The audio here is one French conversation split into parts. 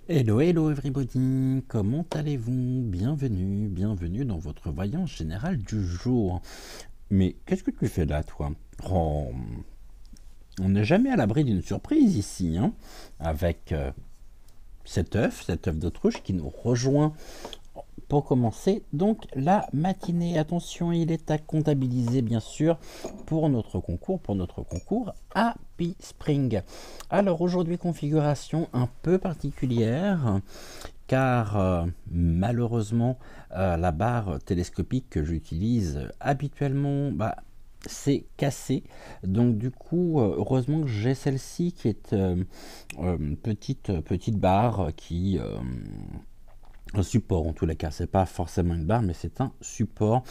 Hello, hello everybody, comment allez-vous? Bienvenue, bienvenue dans votre voyance générale du jour. Mais qu'est-ce que tu fais là, toi? Oh, on n'est jamais à l'abri d'une surprise ici, hein, avec cet œuf d'autruche qui nous rejoint pour commencer donc la matinée. Attention, il est à comptabiliser bien sûr pour notre concours Happy Spring. Alors aujourd'hui, configuration un peu particulière car malheureusement la barre télescopique que j'utilise habituellement c'est cassé, donc du coup heureusement que j'ai celle-ci qui est petite barre qui un support en tous les cas, c'est pas forcément une barre mais c'est un support.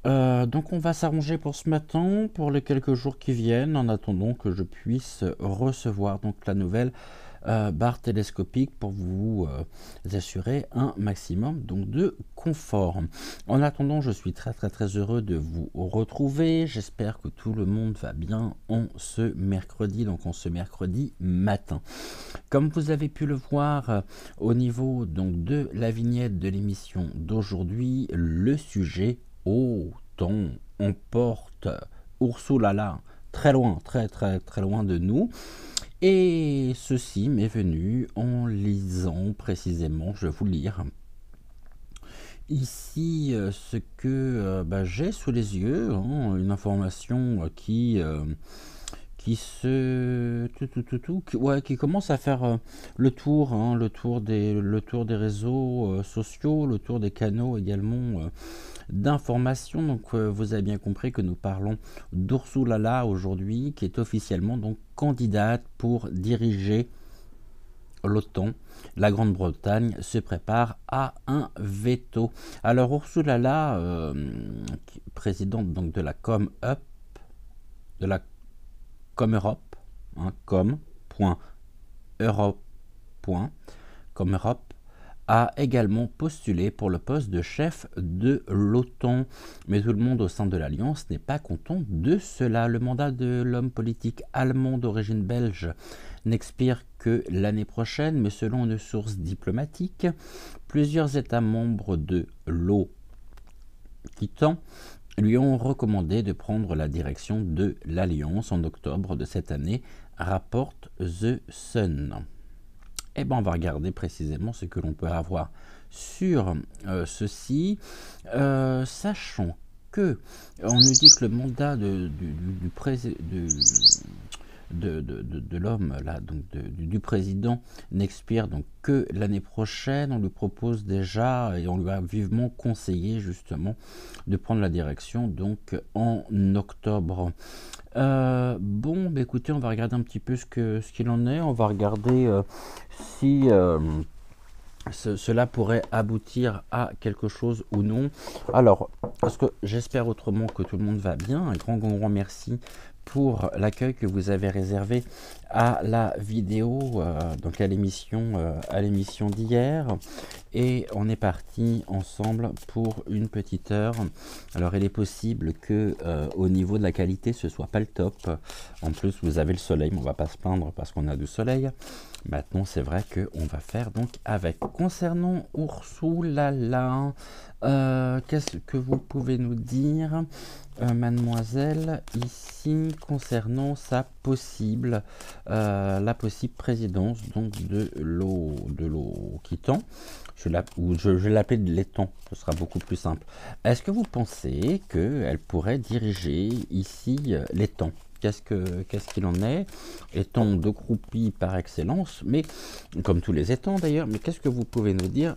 Donc on va s'arranger pour ce matin, pour les quelques jours qui viennent, en attendant que je puisse recevoir donc la nouvelle barre télescopique pour vous assurer un maximum donc de confort. En attendant, je suis très heureux de vous retrouver. J'espère que tout le monde va bien en ce mercredi, donc en ce mercredi matin. Comme vous avez pu le voir au niveau donc de la vignette de l'émission d'aujourd'hui, le sujet au temps emporte Ursula très loin, très loin de nous. Et ceci m'est venu en lisant précisément, je vais vous lire ici ce que j'ai sous les yeux, hein, une information qui commence à faire le tour, hein, le tour des réseaux sociaux, le tour des canaux également d'information. Donc vous avez bien compris que nous parlons d'Ursula aujourd'hui, qui est officiellement donc candidate pour diriger l'OTAN. La Grande-Bretagne se prépare à un veto. Alors Ursula, présidente donc de la ComEup, de la ComEurope, hein, com.europe, ComEurope, a également postulé pour le poste de chef de l'OTAN. Mais tout le monde au sein de l'Alliance n'est pas content de cela. Le mandat de l'homme politique allemand d'origine belge n'expire que l'année prochaine, mais selon une source diplomatique, plusieurs États membres de l'OTAN lui ont recommandé de prendre la direction de l'Alliance en octobre de cette année, rapporte The Sun. Eh bien, on va regarder précisément ce que l'on peut avoir sur ceci, sachant que on nous dit que le mandat de l'homme là, donc du président n'expire donc que l'année prochaine. On lui propose déjà et on lui a vivement conseillé justement de prendre la direction donc en octobre. Écoutez, on va regarder un petit peu ce qu'il en est. On va regarder si cela pourrait aboutir à quelque chose ou non. Alors, parce que j'espère autrement que tout le monde va bien. Un grand merci pour l'accueil que vous avez réservé à la vidéo, donc à l'émission d'hier. Et on est parti ensemble pour une petite heure. Alors il est possible que au niveau de la qualité ce soit pas le top. En plus vous avez le soleil, mais on va pas se plaindre parce qu'on a du soleil. Maintenant c'est vrai qu'on va faire donc avec. Concernant Ursula, qu'est-ce que vous pouvez nous dire mademoiselle, ici, concernant sa la possible présidence donc de l'Occitane, je vais l'appeler de l'Étang, ce sera beaucoup plus simple. Est-ce que vous pensez qu'elle pourrait diriger ici l'Étang? Qu'est-ce qu'il en est? Étang de croupie par excellence, mais comme tous les étangs d'ailleurs, mais qu'est-ce que vous pouvez nous dire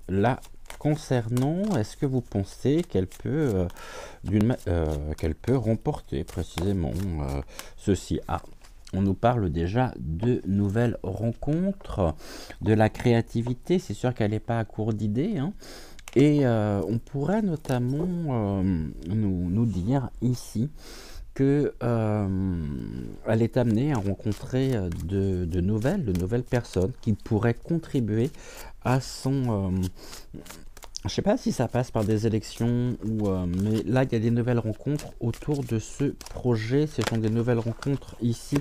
là concernant? Est-ce que vous pensez qu'elle peut remporter précisément ceci? On nous parle déjà de nouvelles rencontres, de la créativité. C'est sûr qu'elle n'est pas à court d'idées, hein. Et on pourrait notamment nous dire ici que elle est amenée à rencontrer de nouvelles personnes qui pourraient contribuer à son je ne sais pas si ça passe par des élections ou mais là il y a des nouvelles rencontres autour de ce projet. Ce sont des nouvelles rencontres ici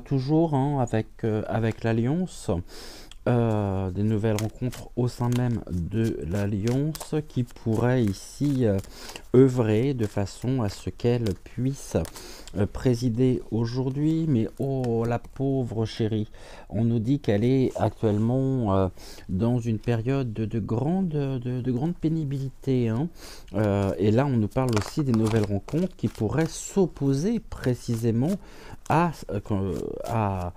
toujours, hein, avec l'Alliance. des nouvelles rencontres au sein même de l'Alliance qui pourraient ici œuvrer de façon à ce qu'elle puisse présider aujourd'hui. Mais oh, la pauvre chérie, on nous dit qu'elle est actuellement dans une période de grande pénibilité, hein. Et là, on nous parle aussi des nouvelles rencontres qui pourraient s'opposer précisément à, à,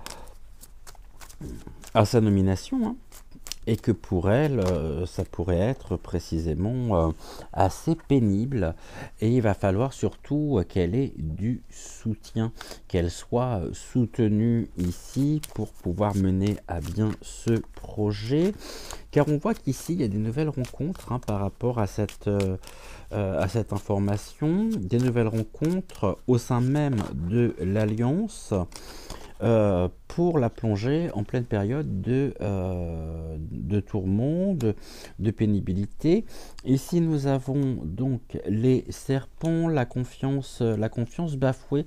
à sa nomination, hein, et que pour elle, ça pourrait être précisément assez pénible, et il va falloir surtout qu'elle ait du soutien, qu'elle soit soutenue ici pour pouvoir mener à bien ce projet, car on voit qu'ici il y a des nouvelles rencontres, hein, par rapport à cette information, des nouvelles rencontres au sein même de l'Alliance, pour la plonger en pleine période de tourment, de pénibilité. Ici, nous avons donc les serpents, la confiance bafouée.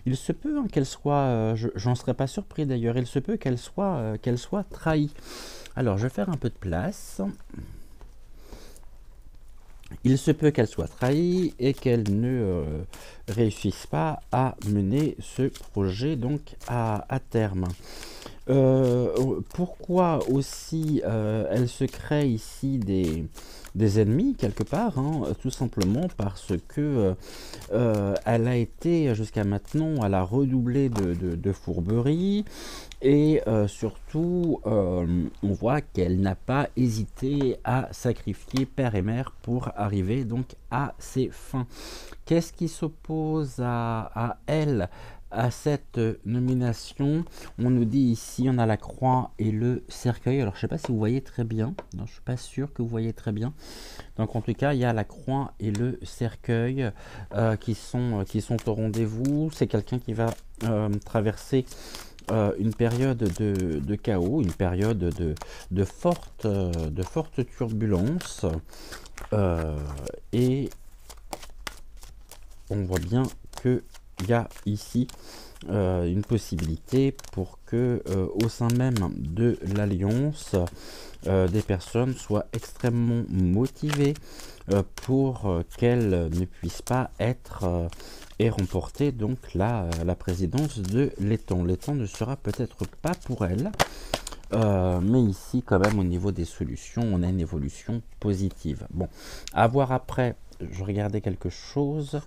Il se peut, hein, qu'elle soit, j'en serais pas surpris d'ailleurs, il se peut qu'elle soit trahie. Alors, je vais faire un peu de place. Il se peut qu'elle soit trahie et qu'elle ne réussisse pas à mener ce projet donc à terme. Pourquoi aussi elle se crée ici des ennemis quelque part, hein, tout simplement parce que elle a été jusqu'à maintenant, elle a redoublé de fourberie, et surtout on voit qu'elle n'a pas hésité à sacrifier père et mère pour arriver donc à ses fins. Qu'est-ce qui s'oppose à elle, à cette nomination? On nous dit ici, on a la croix et le cercueil. Alors je ne sais pas si vous voyez très bien, non, je ne suis pas sûr que vous voyez très bien. Donc en tout cas, il y a la croix et le cercueil qui sont au rendez-vous. C'est quelqu'un qui va traverser une période de chaos, une période de forte turbulence, et on voit bien qu'il y a ici une possibilité pour que au sein même de l'Alliance, des personnes soient extrêmement motivées pour qu'elles ne puissent pas être et remporter donc la présidence de l'Étang. L'Étang ne sera peut-être pas pour elle, mais ici quand même au niveau des solutions, on a une évolution positive. Bon, à voir après, je regardais quelque chose,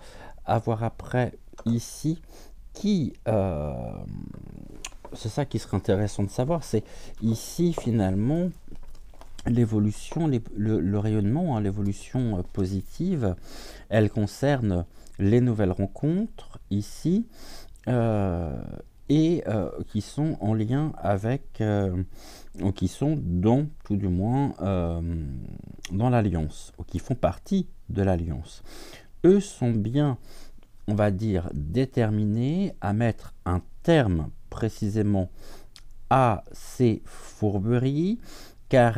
à voir après ici, qui... c'est ça qui serait intéressant de savoir, c'est ici finalement l'évolution, le rayonnement, hein, l'évolution positive, elle concerne les nouvelles rencontres ici, et qui sont en lien avec, ou qui sont dans, tout du moins, dans l'Alliance, ou qui font partie de l'Alliance. Eux sont bien, on va dire, déterminés à mettre un terme précisément à ces fourberies, car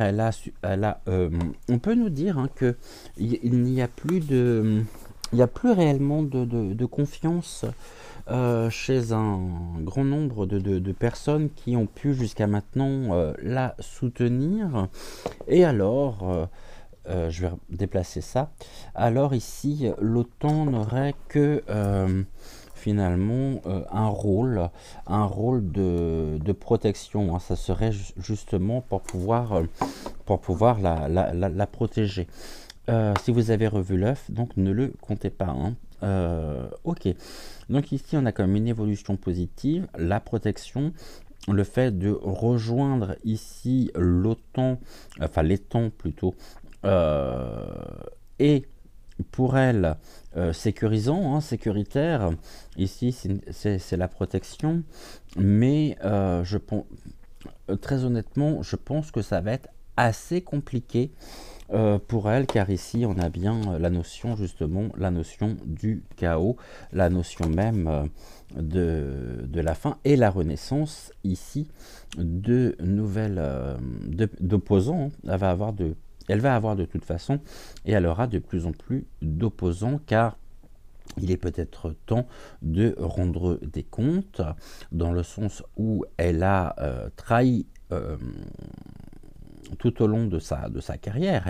on peut nous dire, hein, que il n'y a plus réellement de confiance chez un grand nombre de personnes qui ont pu jusqu'à maintenant la soutenir. Et alors, je vais déplacer ça. Alors ici, l'OTAN n'aurait que finalement un rôle de protection, hein. Ça serait justement pour pouvoir la protéger. Si vous avez revu l'œuf, donc ne le comptez pas, hein. Ok, donc ici on a comme une évolution positive, la protection, le fait de rejoindre ici l'OTAN, enfin l'Étang plutôt, et pour elle sécurisant, hein, sécuritaire. Ici c'est la protection, mais je pense, très honnêtement, je pense que ça va être assez compliqué pour elle, car ici on a bien la notion, justement, la notion du chaos, la notion même de la fin et la renaissance ici de nouvelles d'opposants. Elle va avoir de toute façon, et elle aura de plus en plus d'opposants, car il est peut-être temps de rendre des comptes, dans le sens où elle a trahi tout au long de sa carrière.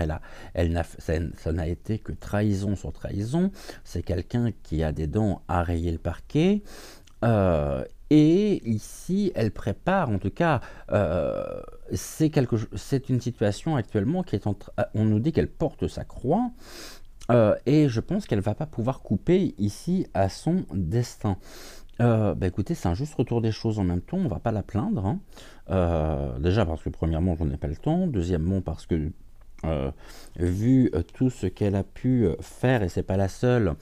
Ça n'a été que trahison sur trahison. C'est quelqu'un qui a des dents à rayer le parquet. Et ici, elle prépare, en tout cas, c'est une situation actuellement qui est on nous dit qu'elle porte sa croix, et je pense qu'elle va pas pouvoir couper ici à son destin. Bah écoutez, c'est un juste retour des choses en même temps, on va pas la plaindre, hein. Déjà parce que premièrement, j'en ai pas le temps, deuxièmement parce que euh, vu tout ce qu'elle a pu faire, et c'est pas la seule,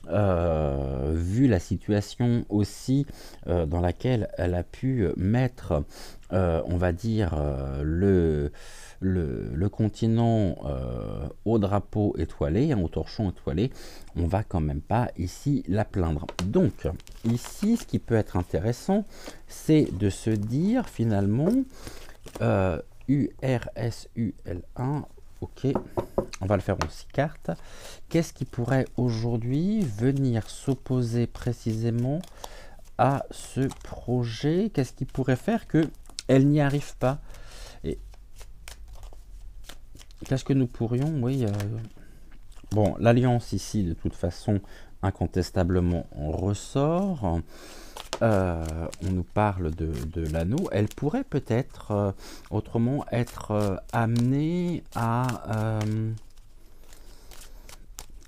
vu la situation aussi dans laquelle elle a pu mettre, on va dire, le continent au drapeau étoilé, hein, au torchon étoilé, on va quand même pas ici la plaindre. Donc, ici, ce qui peut être intéressant, c'est de se dire finalement, URSUL1, ok, on va le faire en 6 cartes. Qu'est-ce qui pourrait aujourd'hui venir s'opposer précisément à ce projet? Qu'est-ce qui pourrait faire qu'elle n'y arrive pas? Et qu'est-ce que nous pourrions, oui, bon, l'alliance ici, de toute façon, incontestablement, on ressort. On nous parle de l'anneau. Elle pourrait peut-être, autrement, être amenée à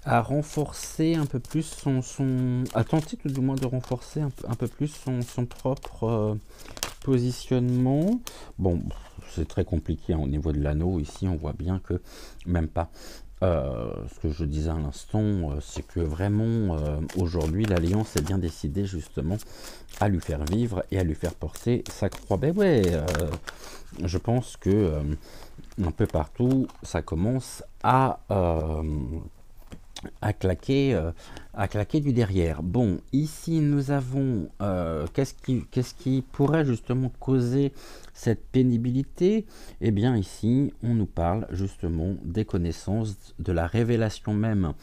renforcer un peu plus à tenter tout du moins de renforcer un peu plus son propre positionnement. Bon, c'est très compliqué, hein, au niveau de l'anneau. Ici, on voit bien que même pas. Ce que je disais à l'instant, c'est que vraiment, aujourd'hui, l'Alliance est bien décidée justement à lui faire vivre et à lui faire porter sa croix. Ben ouais, je pense que un peu partout, ça commence à claquer du derrière. Bon, ici nous avons qu'est-ce qui pourrait justement causer cette pénibilité? Eh bien ici, on nous parle justement des connaissances, de la révélation même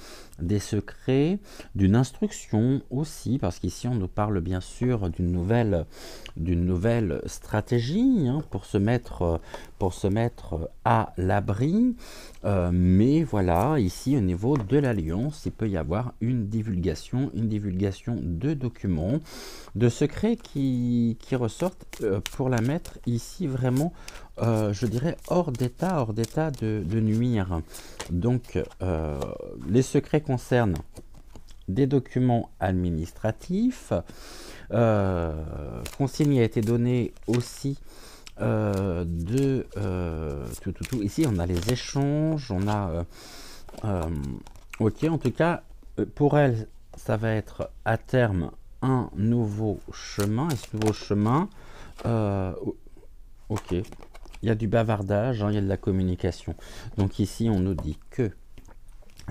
des secrets, d'une instruction aussi, parce qu'ici on nous parle bien sûr d'une nouvelle stratégie, hein, pour se mettre à l'abri. Mais voilà, ici au niveau de l'Alliance, il peut y avoir une divulgation de documents, de secrets qui ressortent pour la mettre ici vraiment, je dirais, hors d'état de nuire. Donc, les secrets concernent des documents administratifs. Consigne a été donnée aussi ici on a les échanges, on a ok, en tout cas pour elle ça va être à terme un nouveau chemin, et ce nouveau chemin, ok, il y a du bavardage, hein, il y a de la communication. Donc ici on nous dit que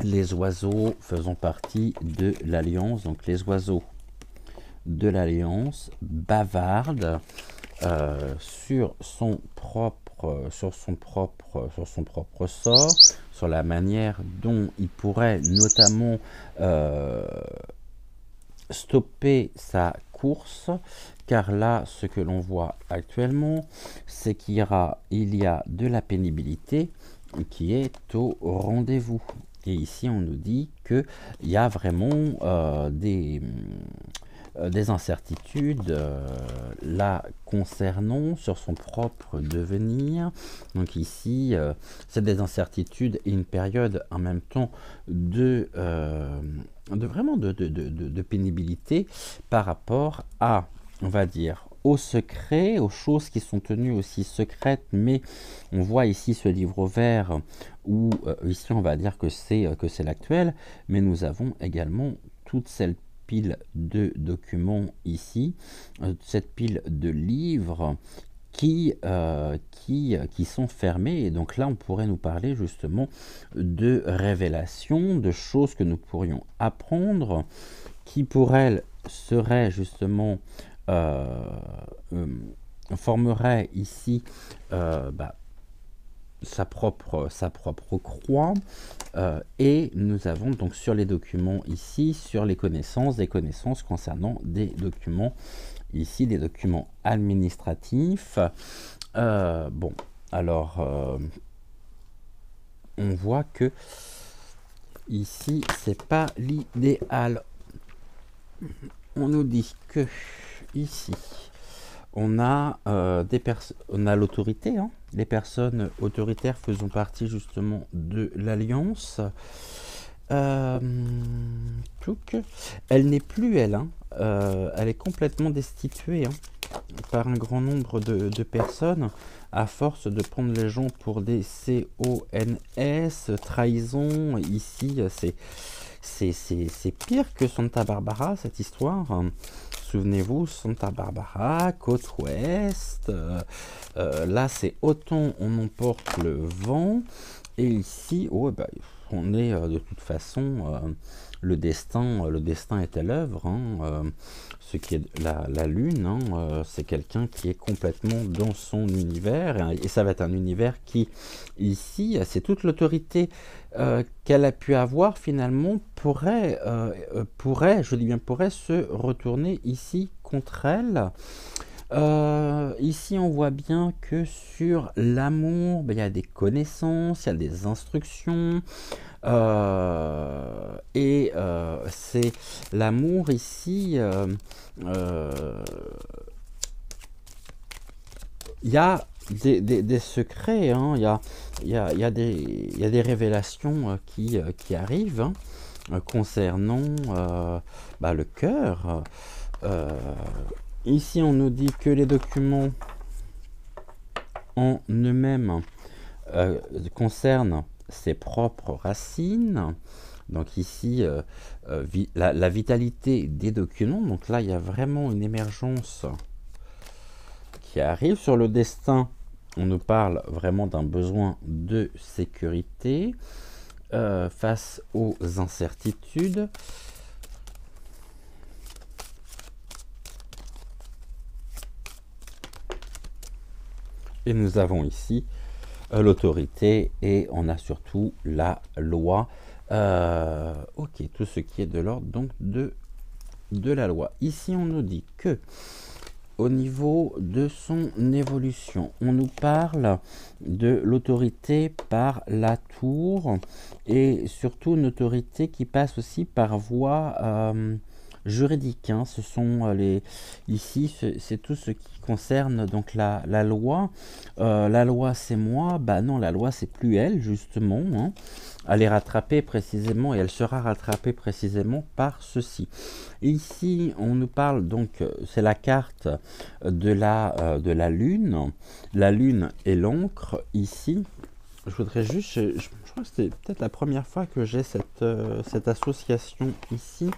les oiseaux faisant partie de l'Alliance, donc les oiseaux de l'Alliance bavardent sur son propre sort, sur la manière dont il pourrait notamment stopper sa course, car là ce que l'on voit actuellement, c'est qu'il y a de la pénibilité qui est au rendez-vous. Et ici on nous dit qu'il y a vraiment des incertitudes là concernant sur son propre devenir. Donc ici, c'est des incertitudes et une période en même temps de pénibilité par rapport à, on va dire, aux secrets, aux choses qui sont tenues aussi secrètes, mais on voit ici ce livre vert où ici on va dire que c'est l'actuel, mais nous avons également toute cette pile de documents ici, cette pile de livres qui sont fermés, et donc là on pourrait nous parler justement de révélations, de choses que nous pourrions apprendre, qui pour elle seraient justement formerait ici sa propre croix, et nous avons donc sur les documents ici, sur les connaissances, des connaissances concernant des documents ici, des documents administratifs. Bon, alors on voit que ici, c'est pas l'idéal. On nous dit que ici, on a on a l'autorité, hein. Les personnes autoritaires faisant partie justement de l'Alliance. Elle n'est plus elle, hein. Elle est complètement destituée, hein, par un grand nombre de personnes, à force de prendre les gens pour des CONS, trahison. Ici, c'est pire que Santa Barbara, cette histoire. Souvenez-vous, Santa Barbara, côte ouest. Là, c'est autant on emporte le vent. Et ici, oh, bah, on est de toute façon, le destin est à l'œuvre, hein. Ce qui est la lune, hein, c'est quelqu'un qui est complètement dans son univers, et ça va être un univers qui, ici, c'est toute l'autorité qu'elle a pu avoir finalement pourrait, je dis bien pourrait, se retourner ici contre elle. Ici, on voit bien que sur l'amour, ben, il y a des connaissances, il y a des instructions, c'est l'amour ici. Il y a des secrets, hein, il y a des révélations qui arrivent, hein, concernant bah, le cœur. Ici, on nous dit que les documents en eux-mêmes concernent ses propres racines. Donc ici, la vitalité des documents. Donc là, il y a vraiment une émergence qui arrive. Sur le destin, on nous parle vraiment d'un besoin de sécurité face aux incertitudes. Et nous avons ici l'autorité et on a surtout la loi. Ok, tout ce qui est de l'ordre donc de la loi. Ici, on nous dit que au niveau de son évolution, on nous parle de l'autorité par la tour et surtout une autorité qui passe aussi par voie juridique, hein. Ce sont ici, c'est tout ce qui concerne donc la loi. La loi, c'est moi. Bah non, la loi, c'est plus elle, justement, hein. Elle est rattrapée précisément et elle sera rattrapée précisément par ceci. Ici, on nous parle donc, c'est la carte de la lune. La lune est l'encre ici. Je voudrais juste, je crois que c'est peut-être la première fois que j'ai cette association ici.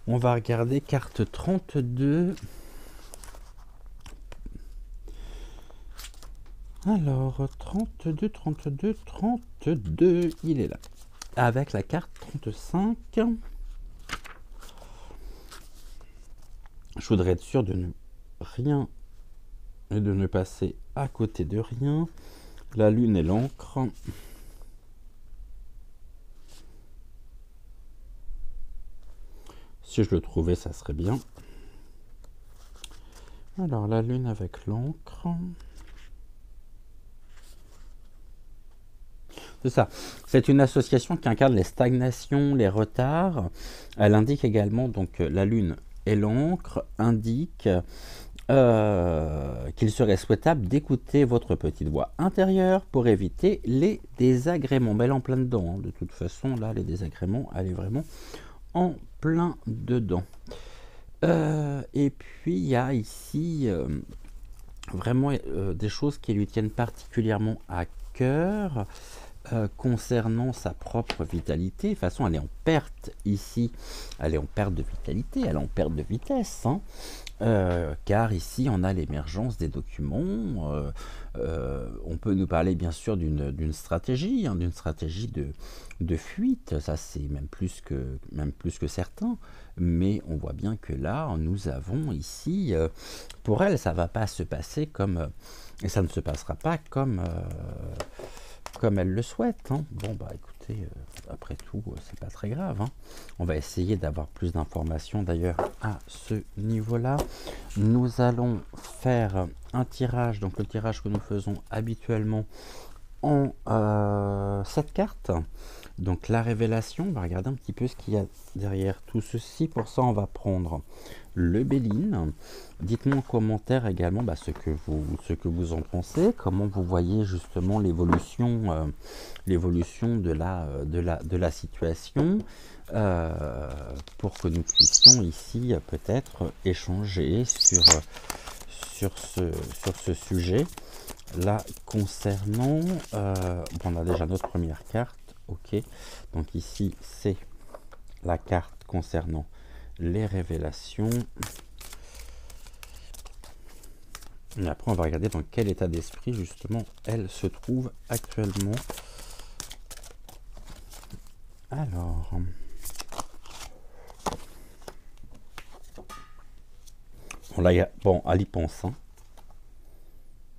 On va regarder carte 32. Alors, 32, 32, 32, il est là. Avec la carte 35. Je voudrais être sûr de ne rien et de ne passer à côté de rien. La lune et l'encre. Si je le trouvais, ça serait bien. Alors, la lune avec l'encre. C'est ça. C'est une association qui incarne les stagnations, les retards. Elle indique également, donc, la lune et l'encre indiquent qu'il serait souhaitable d'écouter votre petite voix intérieure pour éviter les désagréments. Mais elle est en plein dedans, hein. De toute façon, là, les désagréments, elle est vraiment en plein dedans. Et puis, il y a ici vraiment des choses qui lui tiennent particulièrement à cœur. Concernant sa propre vitalité, de toute façon elle est en perte ici, elle est en perte de vitalité, elle est en perte de vitesse, hein, car ici on a l'émergence des documents. On peut nous parler bien sûr d'une stratégie, hein, d'une stratégie de fuite, ça c'est même plus que certain, mais on voit bien que là nous avons ici, pour elle ça va pas se passer comme, et ça ne se passera pas comme elle le souhaite, hein. Bon bah écoutez, après tout c'est pas très grave, hein. On va essayer d'avoir plus d'informations d'ailleurs à ce niveau là. Nous allons faire un tirage, donc le tirage que nous faisons habituellement en cette carte. Donc la révélation, on va regarder un petit peu ce qu'il y a derrière tout ceci. Pour ça, on va prendre le Béline. Dites-moi en commentaire également ce que vous en pensez, comment vous voyez justement l'évolution de la situation, pour que nous puissions ici peut-être échanger sur ce sujet. Là, concernant, on a déjà notre première carte, ok. Donc ici, c'est la carte concernant les révélations. Et après, on va regarder dans quel état d'esprit, justement, elle se trouve actuellement. Alors... Bon, elle y pense, hein.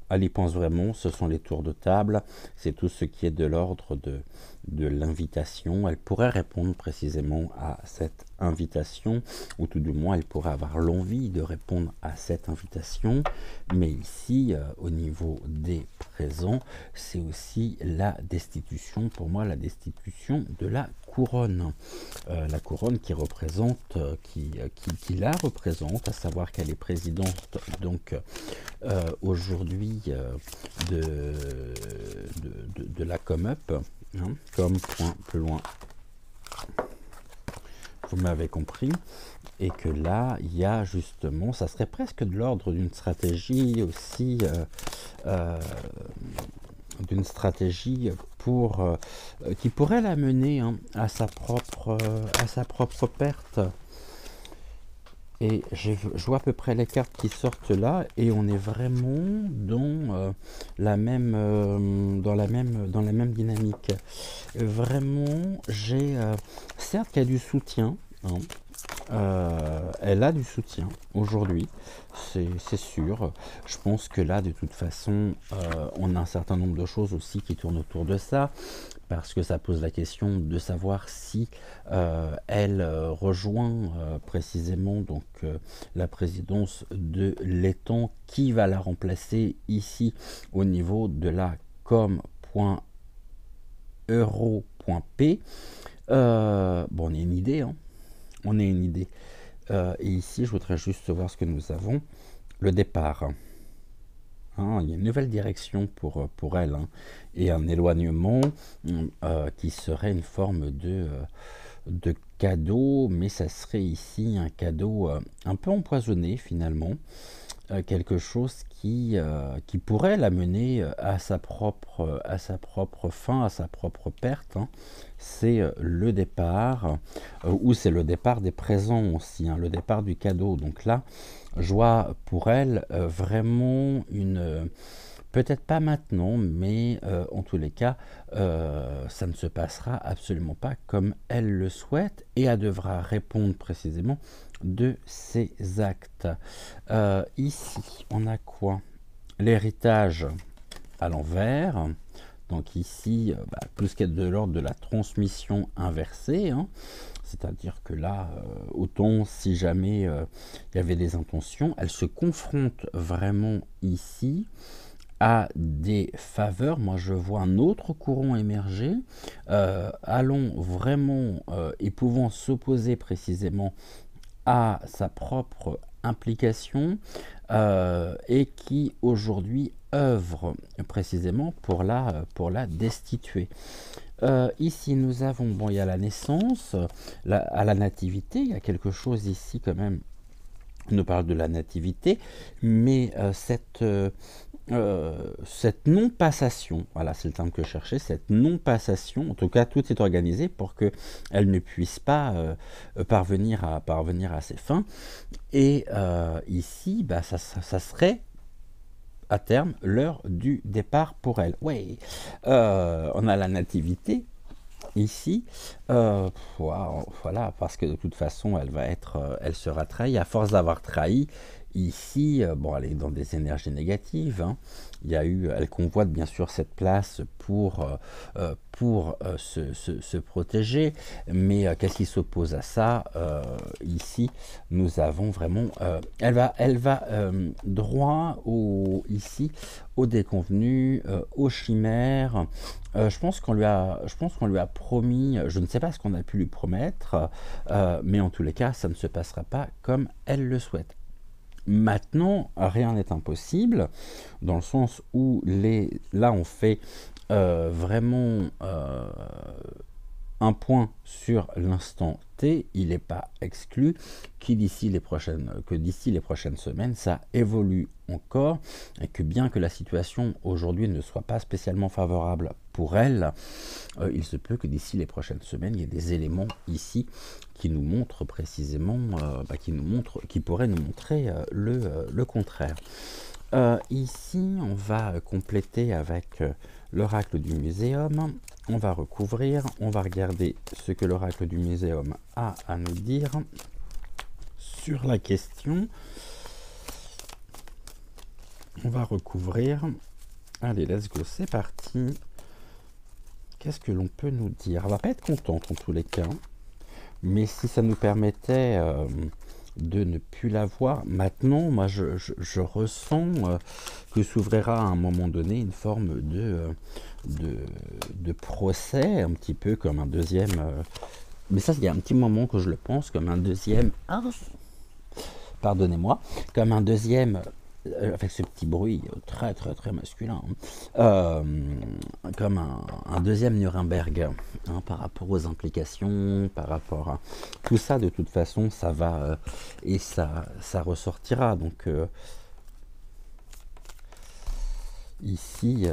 Elle y pense vraiment, ce sont les tours de table, c'est tout ce qui est de l'ordre de l'invitation. Elle pourrait répondre précisément à cette invitation, ou tout du moins elle pourrait avoir l'envie de répondre à cette invitation. Mais ici, au niveau des présents, c'est aussi la destitution, pour moi la destitution de la couronne. La couronne qui représente, qui la représente, à savoir qu'elle est présidente donc aujourd'hui de la ComUp, hein, comme point plus loin. Vous m'avez compris. Et que là, il y a justement, ça serait presque de l'ordre d'une stratégie aussi, d'une stratégie pour qui pourrait la mener, hein, à sa propre perte. Et je vois à peu près les cartes qui sortent là, et on est vraiment dans la même dynamique. Vraiment, j'ai certes qu'il y a du soutien, hein. Elle a du soutien aujourd'hui, c'est sûr. Je pense que là, de toute façon, on a un certain nombre de choses aussi qui tournent autour de ça, parce que ça pose la question de savoir si elle rejoint précisément donc la présidence de l'Étang, qui va la remplacer ici au niveau de la com.euro.p. Bon, on a une idée, hein. On a une idée. Et ici, je voudrais juste voir ce que nous avons. Le départ. Hein, il y a une nouvelle direction pour elle, hein, et un éloignement qui serait une forme de cadeau, mais ça serait ici un cadeau un peu empoisonné finalement. Quelque chose qui pourrait l'amener à sa propre fin, à sa propre perte, hein. C'est le départ, ou c'est le départ des présents aussi, hein, le départ du cadeau. Donc là, je vois pour elle vraiment une... Peut-être pas maintenant, mais en tous les cas, ça ne se passera absolument pas comme elle le souhaite, et elle devra répondre précisément de ses actes. Ici, on a quoi? L'héritage à l'envers. Donc ici, plus qu'être de l'ordre de la transmission inversée, hein. C'est-à-dire que là, autant si jamais il y avait des intentions, elle se confronte vraiment ici à des faveurs. Moi, je vois un autre courant émerger, allant vraiment et pouvant s'opposer précisément à sa propre implication, et qui aujourd'hui œuvre précisément pour la destituer. Ici, nous avons, bon, il y a la naissance, à la nativité, il y a quelque chose ici quand même. On nous parle de la nativité, mais cette non-passation, voilà, c'est le terme que je cherchais, cette non-passation, en tout cas, tout est organisé pour qu'elle ne puisse pas parvenir à ses fins. Et ici, ça serait à terme l'heure du départ pour elle. Ouais, on a la nativité ici, voilà, parce que de toute façon elle sera trahie. À force d'avoir trahi, Ici, bon, elle est dans des énergies négatives, hein. Elle convoite bien sûr cette place pour se protéger, mais qu'est-ce qui s'oppose à ça? Ici, nous avons vraiment, elle va droit ici, aux déconvenus, aux chimères. Je pense qu'on lui a promis, je ne sais pas ce qu'on a pu lui promettre, mais en tous les cas, ça ne se passera pas comme elle le souhaite. Maintenant, rien n'est impossible, dans le sens où là, on fait vraiment un point sur l'instant T. Il n'est pas exclu que d'ici les prochaines semaines, ça évolue encore, et que bien que la situation aujourd'hui ne soit pas spécialement favorable pour elle, il se peut que d'ici les prochaines semaines, il y ait des éléments ici qui nous montrent précisément, qui pourraient nous montrer le contraire. Ici, on va compléter avec l'oracle du muséum. On va recouvrir, on va regarder ce que l'oracle du muséum a à nous dire sur la question. On va recouvrir. Allez, let's go, c'est parti. Qu'est-ce que l'on peut nous dire? Elle va pas être contente en tous les cas, mais si ça nous permettait de ne plus la voir, maintenant, moi je ressens que s'ouvrira à un moment donné une forme de procès, un petit peu comme un deuxième. Mais ça, il y a un petit moment que je le pense, comme un deuxième. Pardonnez-moi, comme un deuxième. Avec ce petit bruit très très très masculin, comme un deuxième Nuremberg, hein, par rapport aux implications, par rapport à tout ça. De toute façon, ça va et ça ressortira. Donc ici,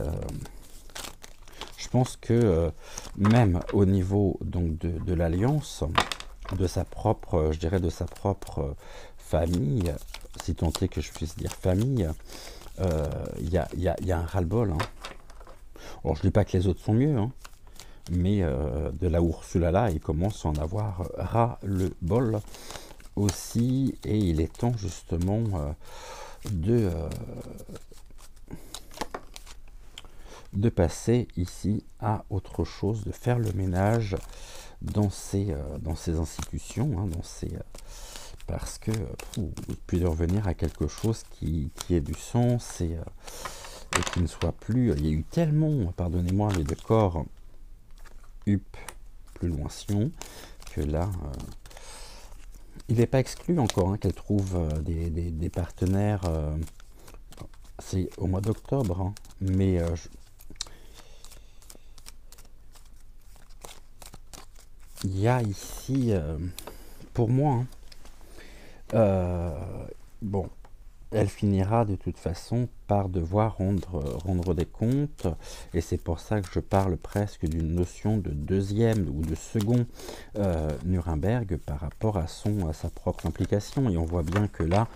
je pense que même au niveau donc de l'alliance, de sa propre, je dirais de sa propre famille, si tant est que je puisse dire famille, il y a un ras-le-bol, hein. Alors je ne dis pas que les autres sont mieux, hein, mais de la Ursula là, il commence à en avoir ras-le-bol aussi, et il est temps justement de passer ici à autre chose, de faire le ménage dans ces institutions, hein, parce que puis de revenir à quelque chose qui ait du sens et qui ne soit plus. Il y a eu tellement, pardonnez-moi, mais de corps plus loin Sion, que là, il n'est pas exclu encore, hein, qu'elle trouve des partenaires. C'est au mois d'octobre, hein, mais il y a ici, pour moi, hein, bon, elle finira de toute façon par devoir rendre des comptes, et c'est pour ça que je parle presque d'une notion de deuxième ou de second Nuremberg par rapport à sa propre implication. Et on voit bien que là,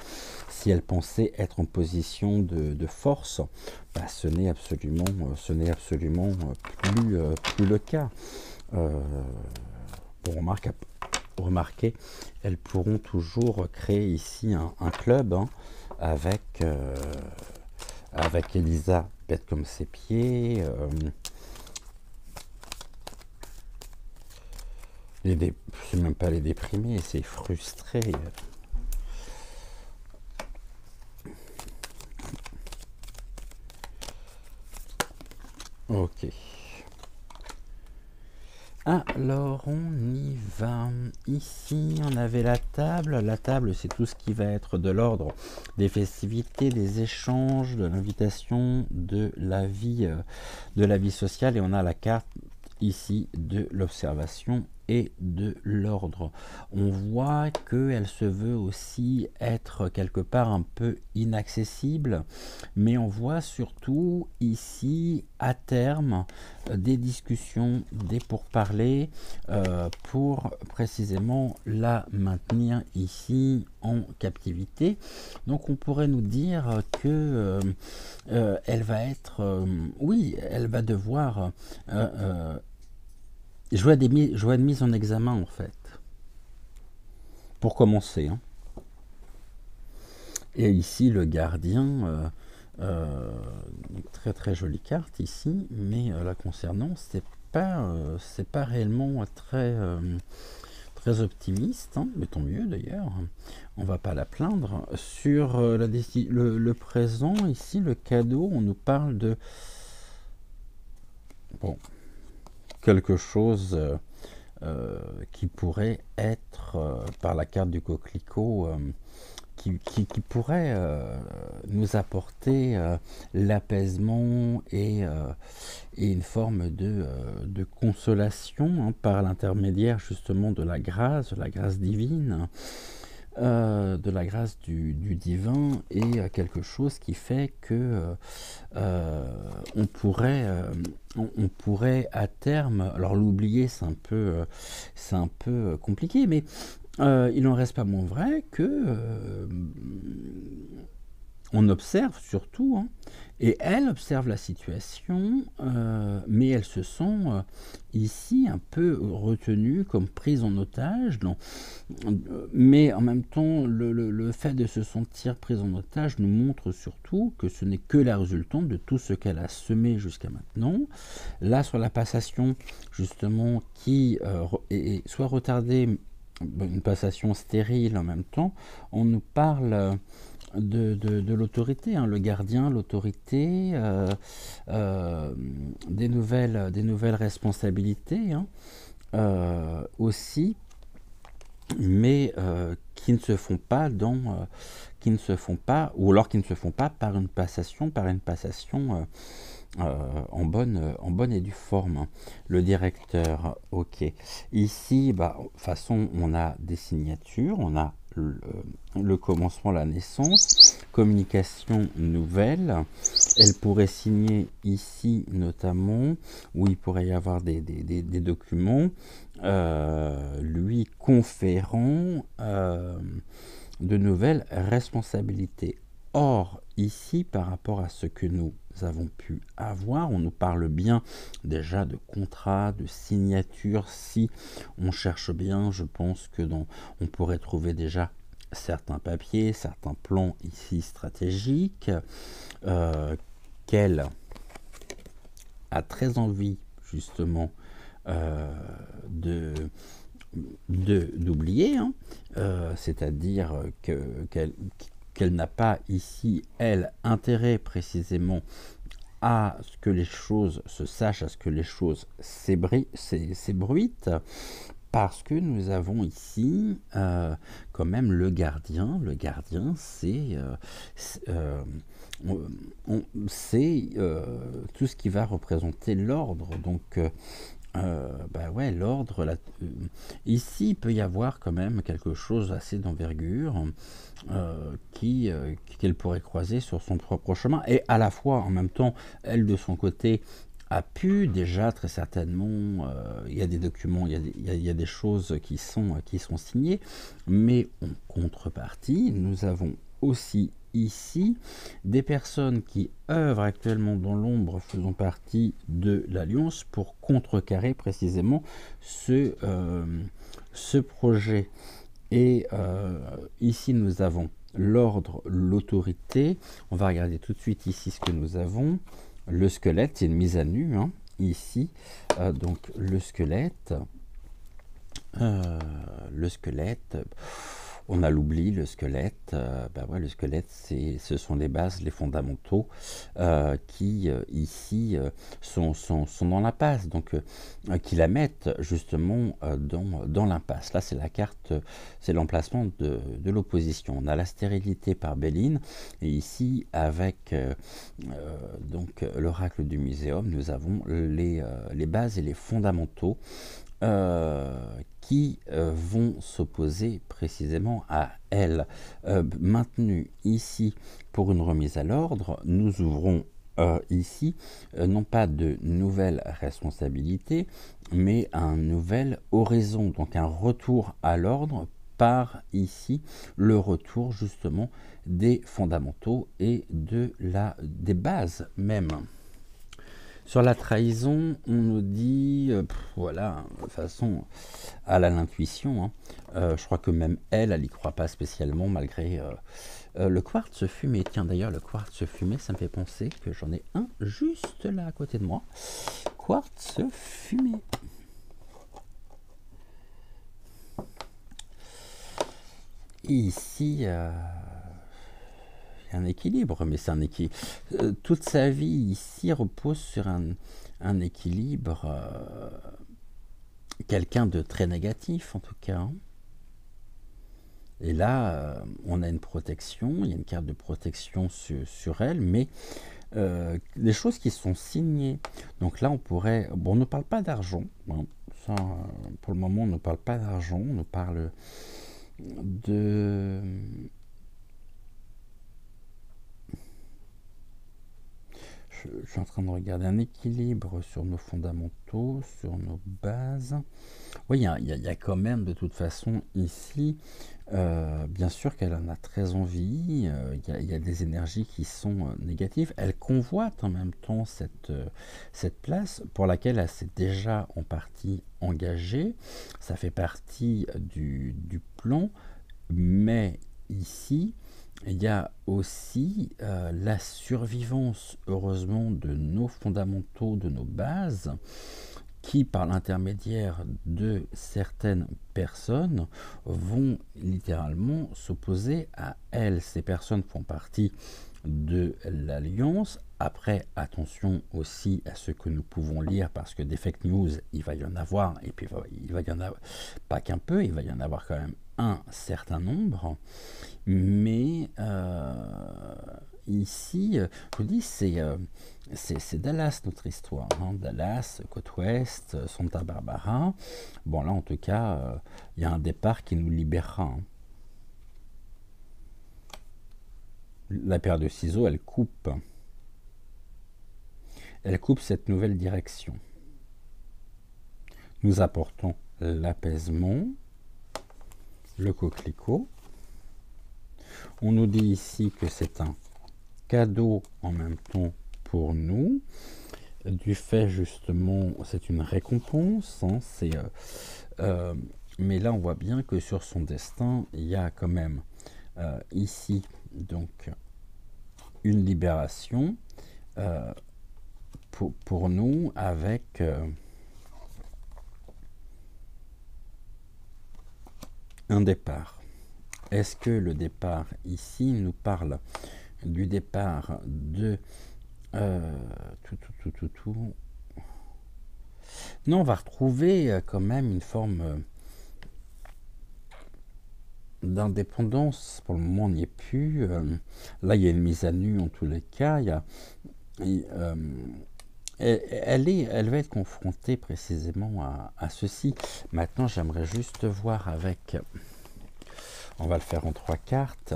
si elle pensait être en position de force, bah, ce n'est absolument plus le cas. Bon, remarquez, elles pourront toujours créer ici un club, hein, avec Elisa bête comme ses pieds, c'est même pas les déprimer, c'est frustré. Ok. Alors, on y va. Ici, on avait la table. La table, c'est tout ce qui va être de l'ordre des festivités, des échanges, de l'invitation, de la vie sociale. Et on a la carte ici de l'observation et de l'ordre. On voit qu'elle se veut aussi être quelque part un peu inaccessible, mais on voit surtout ici à terme des discussions, des pourparlers pour précisément la maintenir ici en captivité. Donc on pourrait nous dire que elle va être, oui, elle va devoir jouer de mise en examen en fait, pour commencer, hein. Et ici, le gardien, très très jolie carte ici, mais la concernant, c'est pas réellement très optimiste, hein, mais tant mieux d'ailleurs, on va pas la plaindre. Sur le présent, ici, le cadeau, on nous parle de bon, quelque chose qui pourrait être, par la carte du coquelicot, qui pourrait nous apporter l'apaisement et une forme de consolation, hein, par l'intermédiaire justement de la grâce divine, de la grâce du divin, et quelque chose qui fait que on pourrait à terme, alors l'oublier c'est un peu compliqué, mais il n'en reste pas moins vrai que on observe surtout, hein, et elle observe la situation, mais elle se sent ici un peu retenue, comme prise en otage. Mais en même temps, le fait de se sentir prise en otage nous montre surtout que ce n'est que la résultante de tout ce qu'elle a semé jusqu'à maintenant. Là, sur la passation, justement, qui est soit retardée, une passation stérile en même temps, on nous parle de l'autorité, hein, le gardien, l'autorité, des nouvelles responsabilités, hein, aussi, mais qui ne se font pas, ou alors qui ne se font pas par une passation, en bonne et due forme, hein. Le directeur, ok. Ici, bah, de toute façon, on a des signatures, on a le commencement, la naissance, communication nouvelle. Elle pourrait signer ici notamment, où il pourrait y avoir des documents, lui conférant de nouvelles responsabilités. Or, ici, par rapport à ce que nous avons pu avoir, on nous parle bien déjà de contrat, de signature. Si on cherche bien, je pense que on pourrait trouver déjà certains papiers, certains plans ici stratégiques, qu'elle a très envie justement d'oublier, hein, c'est-à-dire qu'elle n'a pas ici, elle, intérêt précisément à ce que les choses se sachent, à ce que les choses s'ébruitent, parce que nous avons ici quand même le gardien. Le gardien, c'est tout ce qui va représenter l'ordre. Donc, bah ouais, l'ordre, ici, il peut y avoir quand même quelque chose assez d'envergure qu'elle pourrait croiser sur son propre chemin. Et à la fois, en même temps, elle, de son côté, a pu déjà très certainement, il y a des documents, il y a des choses qui sont signées, mais en contrepartie, nous avons aussi ici des personnes qui œuvrent actuellement dans l'ombre, faisant partie de l'Alliance, pour contrecarrer précisément ce projet. Et ici nous avons l'ordre, l'autorité. On va regarder tout de suite ici ce que nous avons. Le squelette, c'est une mise à nu, hein, ici. Donc le squelette, on a l'oubli, le squelette. Bah ouais, le squelette, ce sont les bases, les fondamentaux qui ici sont dans l'impasse, donc qui la mettent justement dans l'impasse. Là, c'est la carte, c'est l'emplacement de l'opposition. On a la stérilité par Béline, et ici, avec donc l'oracle du muséum, nous avons les bases et les fondamentaux qui vont s'opposer précisément à elle. Maintenu ici pour une remise à l'ordre, nous ouvrons ici non pas de nouvelles responsabilités, mais un nouvel horizon, donc un retour à l'ordre par ici le retour justement des fondamentaux et des bases même. Sur la trahison, on nous dit, voilà, de toute façon, elle a l'intuition, hein. Je crois que même elle y croit pas spécialement, malgré le quartz fumé. Tiens, d'ailleurs, le quartz fumé, ça me fait penser que j'en ai un juste là à côté de moi. Quartz fumé. Et ici, il y a un équilibre, mais c'est un équilibre. Toute sa vie ici repose sur un équilibre, quelqu'un de très négatif en tout cas, hein. Et là, on a une protection, il y a une carte de protection sur elle, mais des choses qui sont signées. Donc là, on pourrait... Bon, on ne parle pas d'argent, hein. Ça, pour le moment, on ne parle pas d'argent, on nous parle de... Je suis en train de regarder un équilibre sur nos fondamentaux, sur nos bases. Oui, il y a quand même de toute façon ici, bien sûr qu'elle en a très envie, il y a des énergies qui sont négatives. Elle convoite en même temps cette place pour laquelle elle s'est déjà en partie engagée. Ça fait partie du plan, mais ici, il y a aussi la survivance, heureusement, de nos fondamentaux, de nos bases, qui, par l'intermédiaire de certaines personnes, vont littéralement s'opposer à elles. Ces personnes font partie de l'Alliance. Après, attention aussi à ce que nous pouvons lire, parce que des fake news, il va y en avoir, et puis il va y en avoir, pas qu'un peu, il va y en avoir quand même un certain nombre. Mais ici, je vous dis, c'est Dallas notre histoire, hein. Dallas, côte ouest, Santa Barbara. Bon, là en tout cas, il y a un départ qui nous libérera, hein. La paire de ciseaux, elle coupe. Elle coupe cette nouvelle direction. Nous apportons l'apaisement, le coquelicot. On nous dit ici que c'est un cadeau en même temps pour nous, du fait justement, c'est une récompense, hein, mais là on voit bien que sur son destin, il y a quand même ici donc une libération pour nous, avec un départ. Est-ce que le départ ici nous parle du départ de Non, on va retrouver quand même une forme d'indépendance. Pour le moment, on n'y est plus. Là, il y a une mise à nu en tous les cas. Elle va être confrontée précisément à ceci. Maintenant, j'aimerais juste voir avec... On va le faire en 3 cartes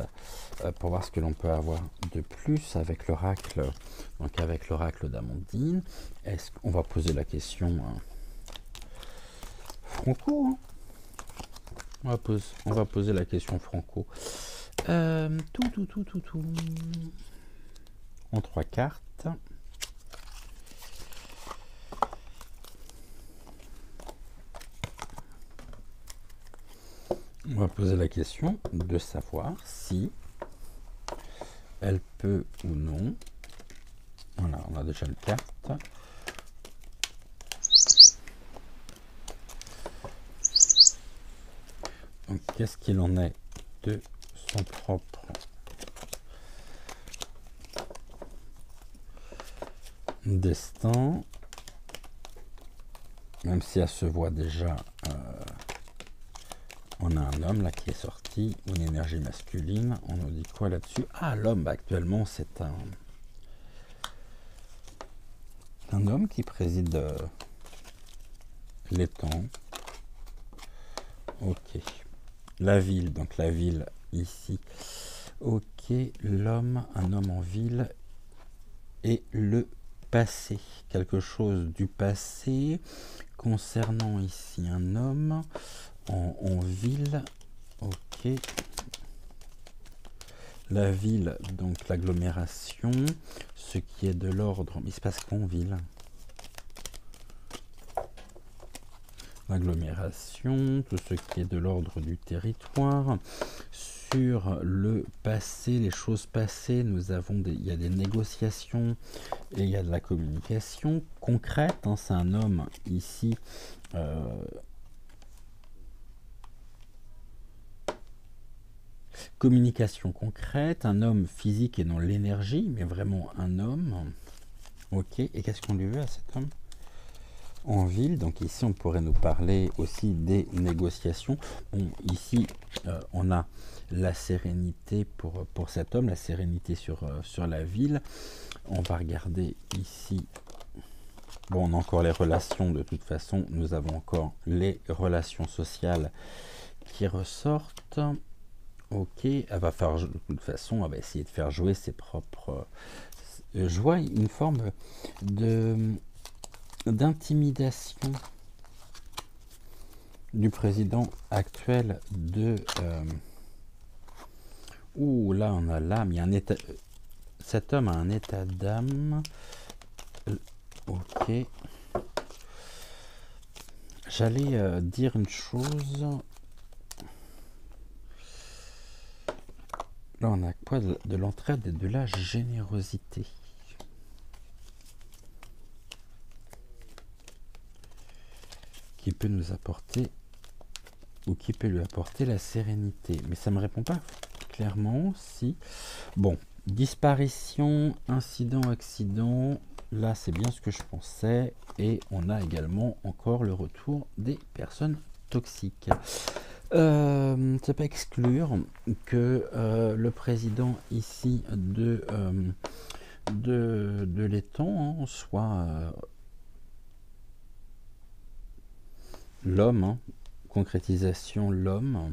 pour voir ce que l'on peut avoir de plus avec l'oracle. Donc avec l'oracle d'Amandine, est-ce qu'on va poser la question Franco, hein. On va poser la question Franco. Tout. En 3 cartes. On va poser la question de savoir si elle peut ou non. Voilà, on a déjà une carte. Donc, qu'est-ce qu'il en est de son propre destin, même si elle se voit déjà... On a un homme là qui est sorti, une énergie masculine. On nous dit quoi là-dessus? Ah, l'homme, bah, actuellement, c'est un homme qui préside les temps. Ok. La ville, donc la ville ici. Ok, l'homme, un homme en ville. Et le passé, quelque chose du passé concernant ici un homme en ville. Ok, la ville, donc l'agglomération, ce qui est de l'ordre. Mais il se passe quoi en ville? l'agglomération, tout ce qui est de l'ordre du territoire. Sur le passé, les choses passées, il y a des négociations et il y a de la communication concrète. Hein, c'est un homme ici. Communication concrète, un homme physique et non l'énergie, mais vraiment un homme. Ok, et qu'est-ce qu'on lui veut à cet homme en ville? Donc ici, on pourrait nous parler aussi des négociations. Bon, ici, on a la sérénité pour cet homme, la sérénité sur la ville. On va regarder ici. Bon, on a encore les relations, de toute façon, nous avons encore les relations sociales qui ressortent. Ok, elle va faire, de toute façon, elle va essayer de faire jouer ses propres... je vois une forme d'intimidation du président actuel de... ouh, là, on a l'âme, il y a un état... Cet homme a un état d'âme. Ok. J'allais dire une chose... Là, on a quoi? De l'entraide et de la générosité. Qui peut nous apporter, ou qui peut lui apporter la sérénité. Mais ça ne me répond pas clairement, si. Bon, disparition, incident, accident. Là, c'est bien ce que je pensais. Et on a également encore le retour des personnes toxiques. Ça peut exclure que le président ici de l'étang soit l'homme, hein, concrétisation l'homme,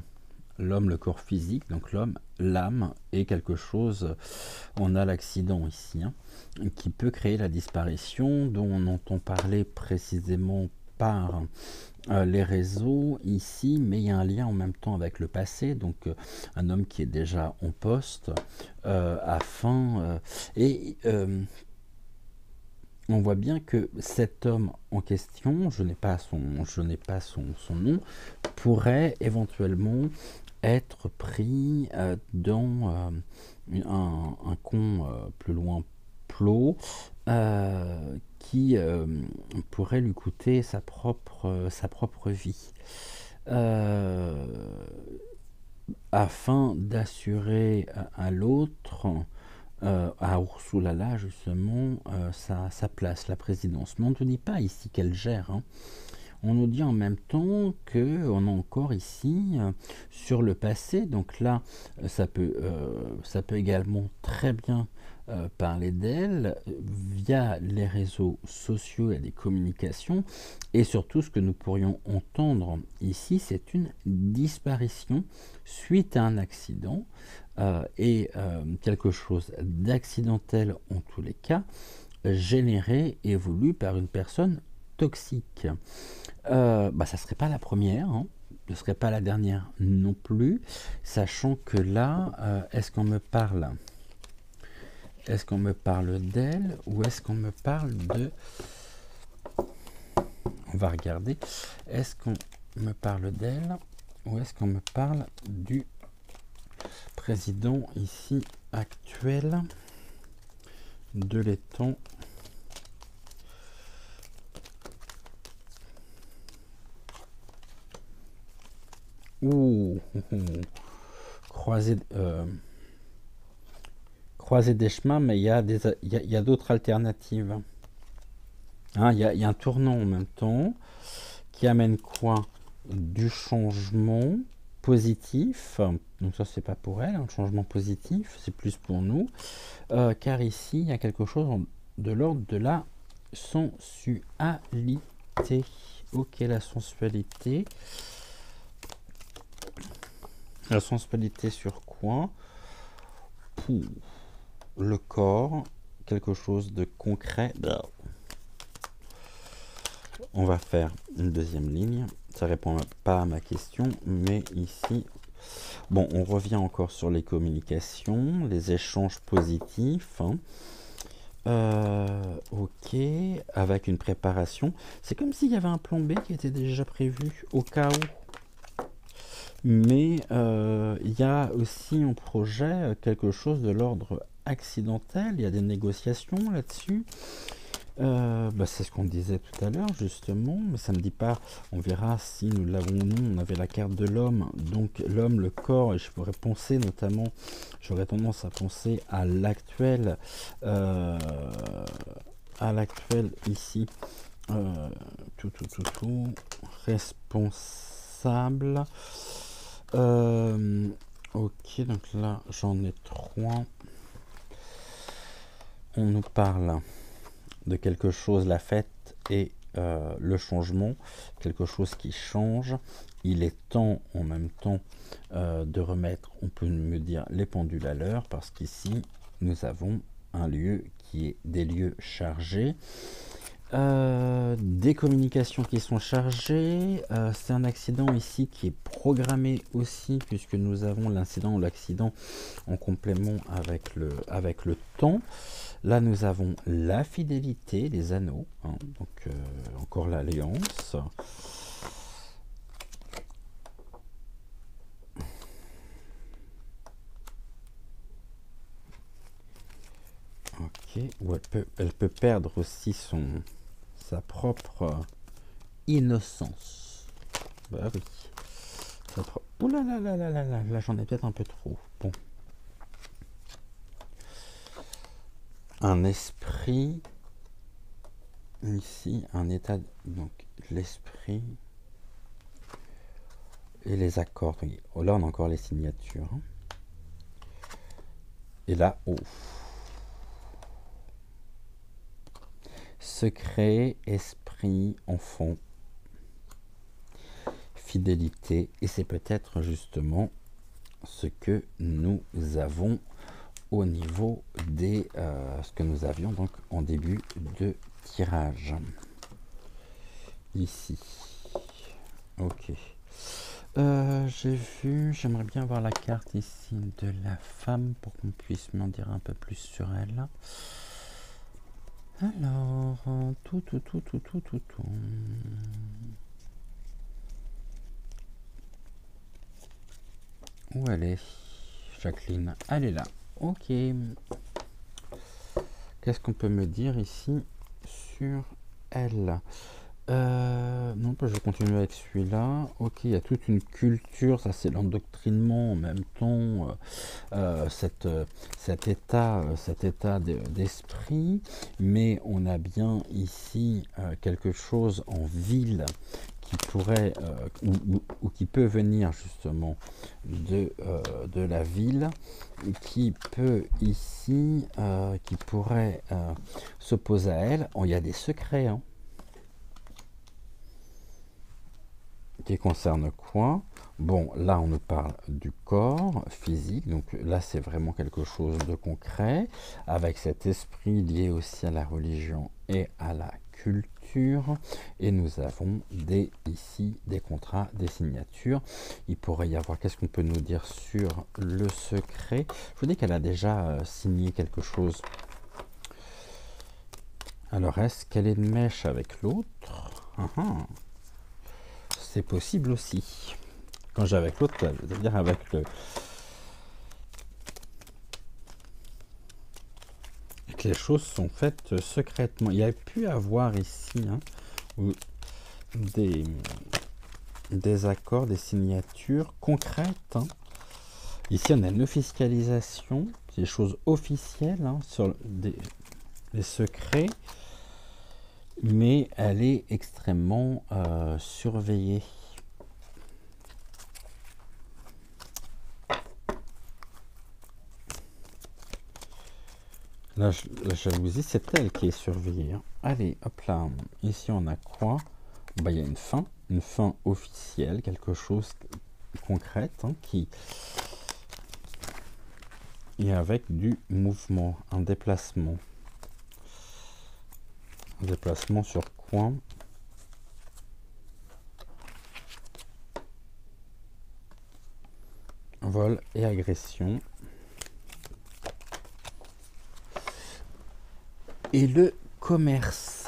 le corps physique, donc l'homme, l'âme et quelque chose, on a l'accident ici, hein, qui peut créer la disparition dont on entend parler précisément par les réseaux ici, mais il y a un lien en même temps avec le passé, donc un homme qui est déjà en poste on voit bien que cet homme en question, je n'ai pas son nom, pourrait éventuellement être pris dans un con plus loin plot qui pourrait lui coûter sa propre vie. Afin d'assurer à l'autre, à Ursula là justement, sa place, la présidence. Mais on ne nous dit pas ici qu'elle gère, hein. On nous dit en même temps qu'on a encore ici sur le passé, donc là ça peut également très bien parler d'elle via les réseaux sociaux et les communications, et surtout ce que nous pourrions entendre ici, c'est une disparition suite à un accident et quelque chose d'accidentel en tous les cas, généré et voulu par une personne toxique. Ça serait pas la première, hein. Ce ne serait pas la dernière non plus, sachant que là, est-ce qu'on me parle d'elle ou est-ce qu'on me parle de... On va regarder. Est-ce qu'on me parle d'elle ou est-ce qu'on me parle du président ici actuel de l'étang? Ouh, croisé des chemins, mais il y a d'autres alternatives. Hein, il y a un tournant en même temps qui amène quoi? Du changement positif. Donc ça, c'est pas pour elle, un changement positif, c'est plus pour nous. Car ici, il y a quelque chose de l'ordre de la sensualité. Ok, la sensualité. La sensualité sur quoi? Pour le corps, quelque chose de concret. On va faire une deuxième ligne. Ça répond pas à ma question, mais ici, bon, on revient encore sur les communications, les échanges positifs. Hein. Ok, avec une préparation. C'est comme s'il y avait un plan B qui était déjà prévu au cas où. Mais il y a aussi en projet quelque chose de l'ordre accidentel. Il y a des négociations là-dessus. C'est ce qu'on disait tout à l'heure justement, mais ça ne me dit pas, on verra si nous l'avons ou non. On avait la carte de l'homme, donc l'homme, le corps, et je pourrais penser notamment, j'aurais tendance à penser euh, à l'actuel ici, euh, tout, responsable. Ok, donc là j'en ai trois. On nous parle de quelque chose, la fête et le changement, quelque chose qui change. Il est temps en même temps de remettre, on peut me dire, les pendules à l'heure, parce qu'ici nous avons un lieu qui est des lieux chargés. Des communications qui sont chargées. C'est un accident ici qui est programmé aussi, puisque nous avons l'incident ou l'accident en complément avec le temps. Là, nous avons la fidélité, les anneaux, hein, donc encore l'alliance. Ok, ou elle peut perdre aussi sa propre innocence. Bah oui. Ouh là là là là là là, là j'en ai peut-être un peu trop. Bon. Un esprit, ici, un état, donc l'esprit et les accords. Oui. Oh, là, on a encore les signatures. Et là, oh. Secret, esprit, enfant, fidélité. Et c'est peut-être justement ce que nous avons au niveau des ce que nous avions donc en début de tirage ici. Ok, j'ai vu, j'aimerais bien voir la carte ici de la femme pour qu'on puisse m'en dire un peu plus sur elle. Alors tout. Où elle est, Jacqueline? Elle est là. Ok. Qu'est-ce qu'on peut me dire ici sur elle? Non, je vais continuer avec celui-là. Ok, il y a toute une culture, ça c'est l'endoctrinement en même temps, cet état d'esprit, mais on a bien ici quelque chose en ville qui pourrait ou qui peut venir justement de la ville, qui peut ici, qui pourrait s'opposer à elle. Oh, il y a des secrets, hein, qui concerne quoi? Bon, là on nous parle du corps physique, donc là c'est vraiment quelque chose de concret, avec cet esprit lié aussi à la religion et à la culture, et nous avons ici des contrats, des signatures. Il pourrait y avoir, qu'est-ce qu'on peut nous dire sur le secret? Je vous dis qu'elle a déjà signé quelque chose. Alors est-ce qu'elle est de mèche avec l'autre? C'est possible aussi. Quand j'ai avec l'autre, c'est-à-dire avec le... Et que les choses sont faites secrètement. Il y a pu avoir ici des accords, des signatures concrètes. Hein. Ici, on a une officialisation, des choses officielles sur des secrets, mais elle est extrêmement surveillée. La jalousie, c'est elle qui est surveillée. Hein. Allez, hop là. Ici, on a quoi? Il y a une fin officielle, quelque chose de concrète qui est avec du mouvement, un déplacement. Un déplacement sur quoi? Vol et agression. et le commerce.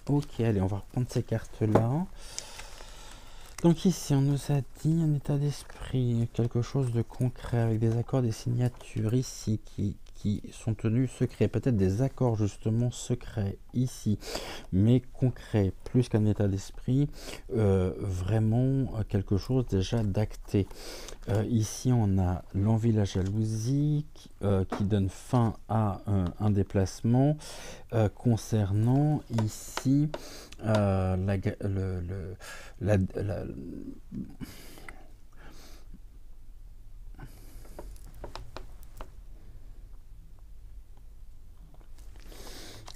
Ok, allez, on va reprendre ces cartes-là. Donc ici, on nous a dit un état d'esprit, quelque chose de concret, avec des accords, des signatures ici qui sont tenus secrets. Peut-être des accords justement secrets ici, mais concrets, plus qu'un état d'esprit, vraiment quelque chose déjà d'acté. Ici, on a l'envie, la jalousie qui donne fin à un déplacement. Concernant ici la-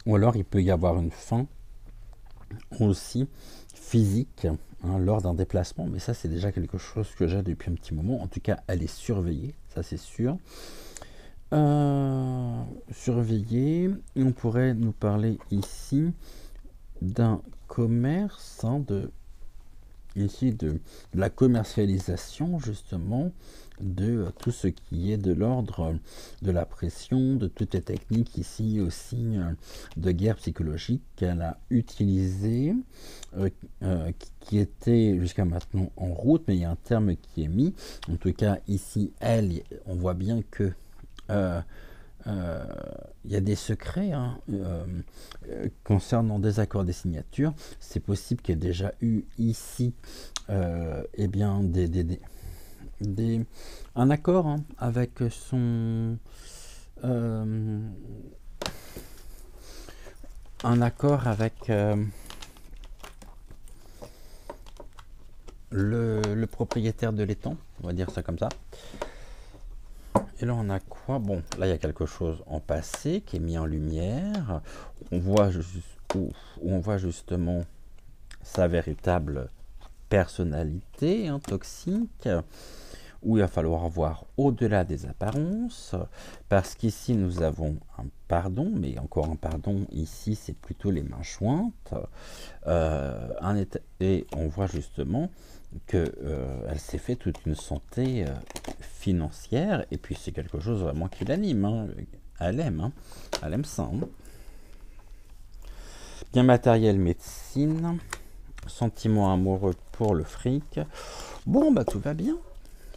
ou alors il peut y avoir une fin aussi physique, hein, lors d'un déplacement, mais ça c'est déjà quelque chose que j'ai depuis un petit moment. En tout cas, elle est surveillée, ça c'est sûr. Surveillée, et on pourrait nous parler ici d'un commerce, hein, ici de la commercialisation justement de tout ce qui est de l'ordre de la pression, de toutes les techniques ici aussi de guerre psychologique qu'elle a utilisées, qui était jusqu'à maintenant en route, mais il y a un terme qui est mis. En tout cas ici, on voit bien que il y a des secrets, hein, concernant des accords, des signatures. C'est possible qu'il y ait déjà eu ici eh bien un accord, hein, avec son un accord avec le propriétaire de l'étang, on va dire ça comme ça. Et là on a quoi? Bon, là il y a quelque chose en passé qui est mis en lumière. On voit, où on voit justement sa véritable personnalité, hein, toxique, où il va falloir voir au-delà des apparences, parce qu'ici nous avons un pardon, mais encore un pardon, ici c'est plutôt les mains jointes, et on voit justement que elle s'est fait toute une santé financière, et puis c'est quelque chose vraiment qui l'anime, hein. Elle aime, hein. Elle aime ça, hein. Bien matériel, médecine, sentiment amoureux pour le fric. Bon, bah tout va bien. De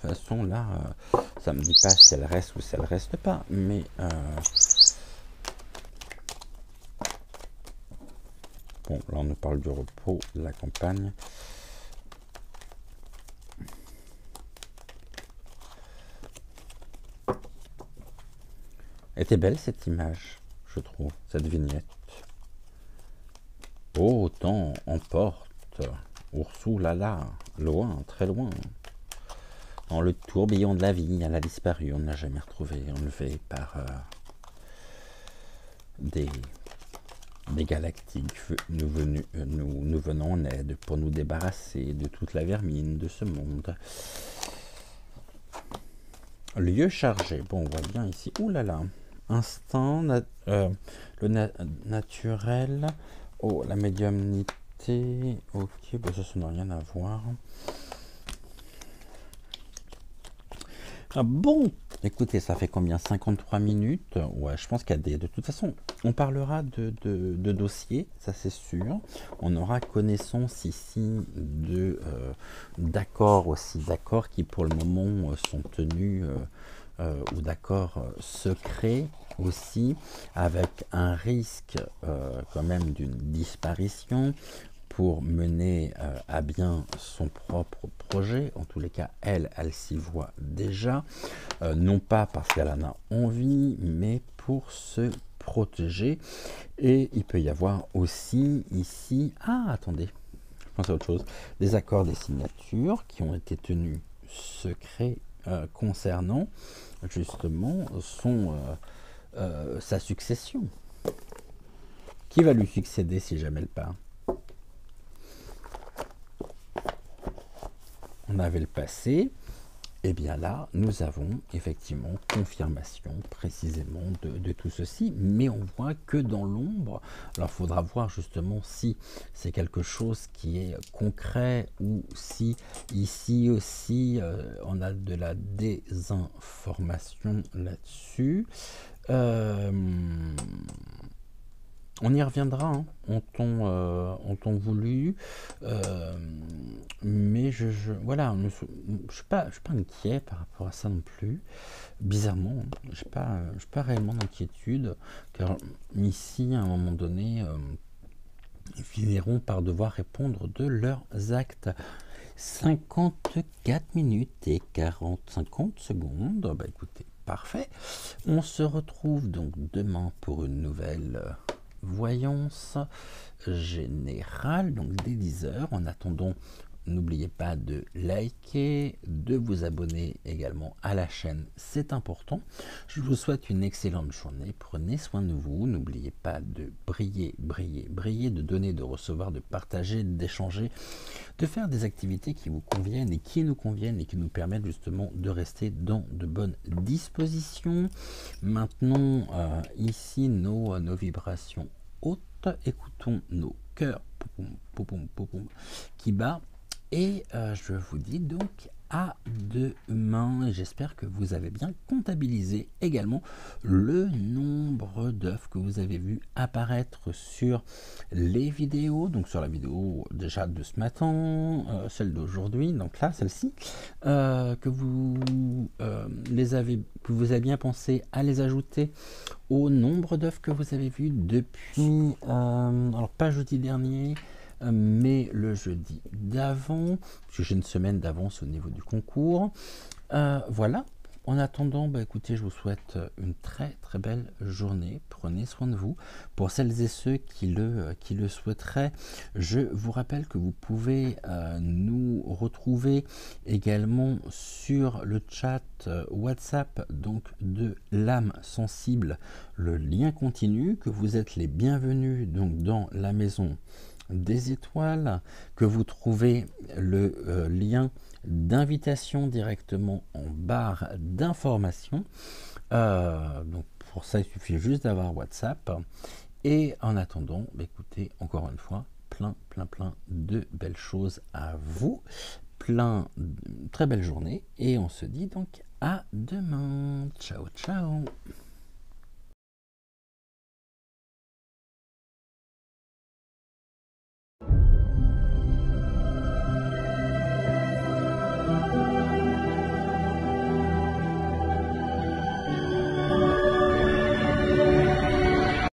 toute façon, là, ça me dit pas si elle reste ou si elle reste pas, mais bon, là on nous parle du repos, de la campagne. Elle était belle cette image, je trouve, cette vignette. Oh, temps emporte, Ursulala, loin, très loin. Dans le tourbillon de la vie, elle a disparu, on ne l'a jamais retrouvée, enlevée par des galactiques. Nous venons en aide pour nous débarrasser de toute la vermine de ce monde. Lieu chargé, bon, on voit bien ici, ouh là là, instinct, naturel, oh, la médiumnité, ok, bah ça n'a rien à voir. Ah bon, écoutez, ça fait combien? 53 minutes. Ouais, je pense qu'il y a des... De toute façon, on parlera de dossiers, ça c'est sûr. On aura connaissance ici d'accords aussi, d'accords qui pour le moment sont tenus, ou d'accords secrets aussi, avec un risque quand même d'une disparition pour mener à bien son propre projet. En tous les cas, elle s'y voit déjà, non pas parce qu'elle en a envie, mais pour se protéger. Et il peut y avoir aussi ici, ah attendez, je pense à autre chose, des accords, des signatures qui ont été tenus secrets concernant justement sa succession. Qui va lui succéder si jamais elle part? On avait le passé, et bien là, nous avons effectivement confirmation précisément de tout ceci, mais on voit que dans l'ombre. Alors, il faudra voir justement si c'est quelque chose qui est concret ou si ici aussi on a de la désinformation là-dessus. On y reviendra, hein, en temps voulu, mais voilà, je suis pas inquiet par rapport à ça non plus. Bizarrement, j'ai pas réellement d'inquiétude, car ici, à un moment donné, ils finiront par devoir répondre de leurs actes. 54 minutes et 50 secondes. Bah écoutez, parfait. On se retrouve donc demain pour une nouvelle voyance générale, donc dès 10 heures. En attendant, n'oubliez pas de liker, de vous abonner également à la chaîne, c'est important. Je vous souhaite une excellente journée, prenez soin de vous, n'oubliez pas de briller, briller, briller, de donner, de recevoir, de partager, d'échanger, de faire des activités qui vous conviennent et qui nous conviennent et qui nous permettent justement de rester dans de bonnes dispositions. Maintenant, ici, nos vibrations hautes, écoutons nos cœurs poupoum, poupoum, poupoum, qui bat. Et je vous dis donc à demain. J'espère que vous avez bien comptabilisé également le nombre d'œufs que vous avez vu apparaître sur les vidéos. Donc sur la vidéo déjà de ce matin, celle d'aujourd'hui, donc là, celle-ci, que vous avez bien pensé à les ajouter au nombre d'œufs que vous avez vu depuis, alors pas jeudi dernier, mais le jeudi d'avant, parce que j'ai une semaine d'avance au niveau du concours. Voilà. En attendant, bah écoutez, je vous souhaite une très très belle journée. Prenez soin de vous. Pour celles et ceux qui le souhaiteraient, je vous rappelle que vous pouvez nous retrouver également sur le chat WhatsApp donc de l'âme sensible. Le lien continue, que vous êtes les bienvenus donc dans la maison des étoiles, que vous trouvez le lien d'invitation directement en barre d'information. Donc pour ça, il suffit juste d'avoir WhatsApp. Et en attendant, bah écoutez, encore une fois, plein de belles choses à vous. Très belle journée. Et on se dit donc à demain. Ciao, ciao.